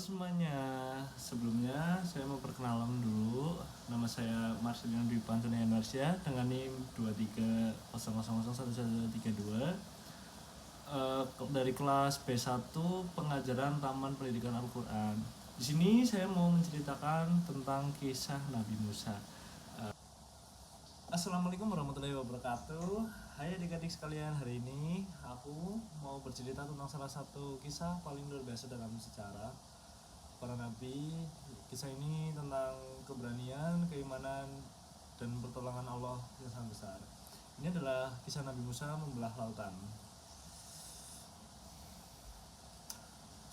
semuanya, sebelumnya saya mau perkenalan dulu. Nama saya Marcelino Dwi Pantuni Enwarsia dengan NIM 2300001132 dari kelas B1 Pengajaran Taman Pendidikan Al-Quran. Di sini saya mau menceritakan tentang kisah Nabi Musa. Assalamualaikum warahmatullahi wabarakatuh. Hai adik-adik sekalian, hari ini aku mau bercerita tentang salah satu kisah paling luar biasa dalam sejarah para nabi. Kisah ini tentang keberanian, keimanan, dan pertolongan Allah yang sangat besar. Ini adalah kisah Nabi Musa membelah lautan.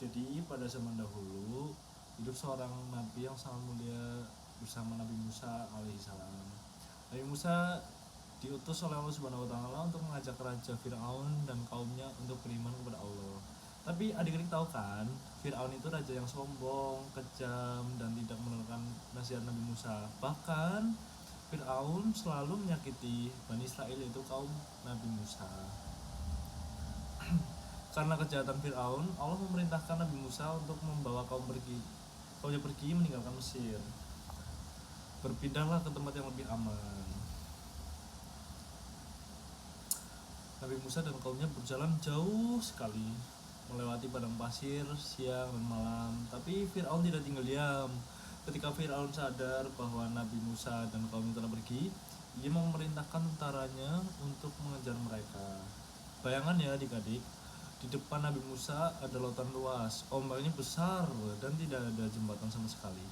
Jadi pada zaman dahulu hidup seorang nabi yang sangat mulia bersama Nabi Musa alaihissalam. Nabi Musa diutus oleh Allah Subhanahu wa taala untuk mengajak Raja Firaun dan kaumnya untuk beriman kepada Allah. Tapi adik-adik tahu kan, Firaun itu raja yang sombong, kejam, dan tidak mendengarkan nasihat Nabi Musa. Bahkan Firaun selalu menyakiti Bani Israel, yaitu kaum Nabi Musa. Karena kejahatan Firaun, Allah memerintahkan Nabi Musa untuk membawa kaumnya pergi meninggalkan Mesir. Berpindahlah ke tempat yang lebih aman. Nabi Musa dan kaumnya berjalan jauh sekali, melewati padang pasir siang dan malam. Tapi Firaun tidak tinggal diam. Ketika Firaun sadar bahwa Nabi Musa dan kaumnya telah pergi, ia memerintahkan tentaranya untuk mengejar mereka. Bayangan ya adik-adik, di depan Nabi Musa ada lautan luas, ombaknya besar dan tidak ada jembatan sama sekali.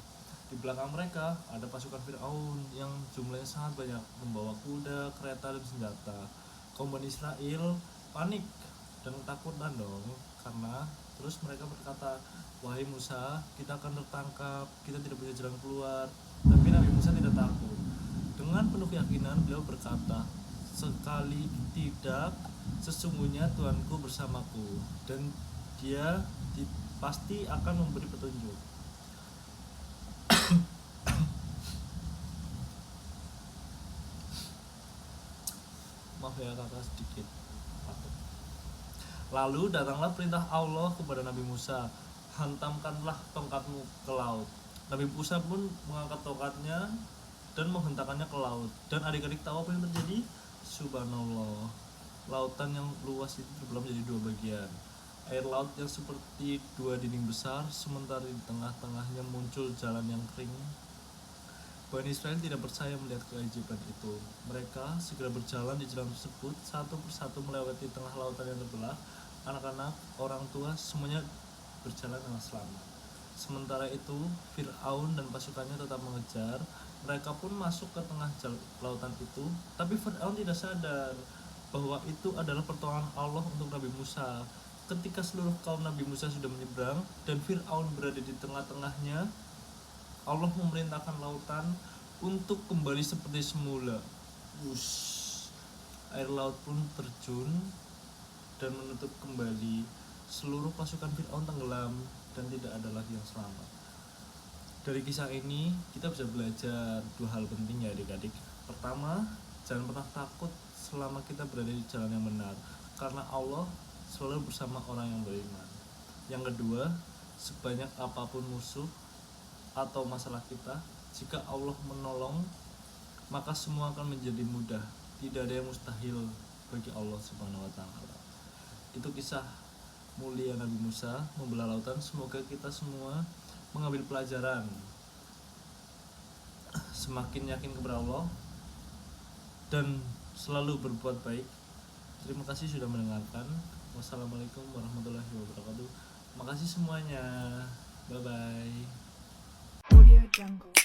Di belakang mereka ada pasukan Firaun yang jumlahnya sangat banyak, membawa kuda, kereta, dan senjata. Kaum Bani Israel panik dan ketakutan dong, karena terus mereka berkata, "Wahai Musa, kita akan tertangkap, kita tidak bisa jalan keluar." Tapi Nabi Musa tidak takut. Dengan penuh keyakinan beliau berkata, "Sekali tidak, sesungguhnya Tuhanku bersamaku dan Dia pasti akan memberi petunjuk." Maaf ya kakak sedikit. Lalu datanglah perintah Allah kepada Nabi Musa, "Hantamkanlah tongkatmu ke laut." Nabi Musa pun mengangkat tongkatnya dan menghentakkannya ke laut. Dan adik-adik tahu apa yang terjadi? Subhanallah, lautan yang luas itu terbelah menjadi dua bagian. Air laut yang seperti dua dinding besar, sementara di tengah-tengahnya muncul jalan yang kering. Bani Israel tidak percaya melihat keajaiban itu. Mereka segera berjalan di jalan tersebut, satu persatu melewati tengah lautan yang terbelah. Anak-anak, orang tua, semuanya berjalan dengan selamat. Sementara itu, Firaun dan pasukannya tetap mengejar. Mereka pun masuk ke tengah lautan itu, tapi Firaun tidak sadar bahwa itu adalah pertolongan Allah untuk Nabi Musa. Ketika seluruh kaum Nabi Musa sudah menyeberang dan Firaun berada di tengah-tengahnya, Allah memerintahkan lautan untuk kembali seperti semula. Air laut pun terjun dan menutup kembali. Seluruh pasukan Firaun tenggelam dan tidak ada lagi yang selamat. Dari kisah ini kita bisa belajar dua hal penting ya adik-adik. Pertama, jangan pernah takut selama kita berada di jalan yang benar, karena Allah selalu bersama orang yang beriman. Yang kedua, sebanyak apapun musuh atau masalah kita, jika Allah menolong, maka semua akan menjadi mudah. Tidak ada yang mustahil bagi Allah Subhanahu wa taala. Itu kisah mulia Nabi Musa membelah lautan. Semoga kita semua mengambil pelajaran, semakin yakin kepada Allah dan selalu berbuat baik. Terima kasih sudah mendengarkan. Wassalamualaikum warahmatullahi wabarakatuh. Makasih semuanya. Bye bye. Audio Jungle.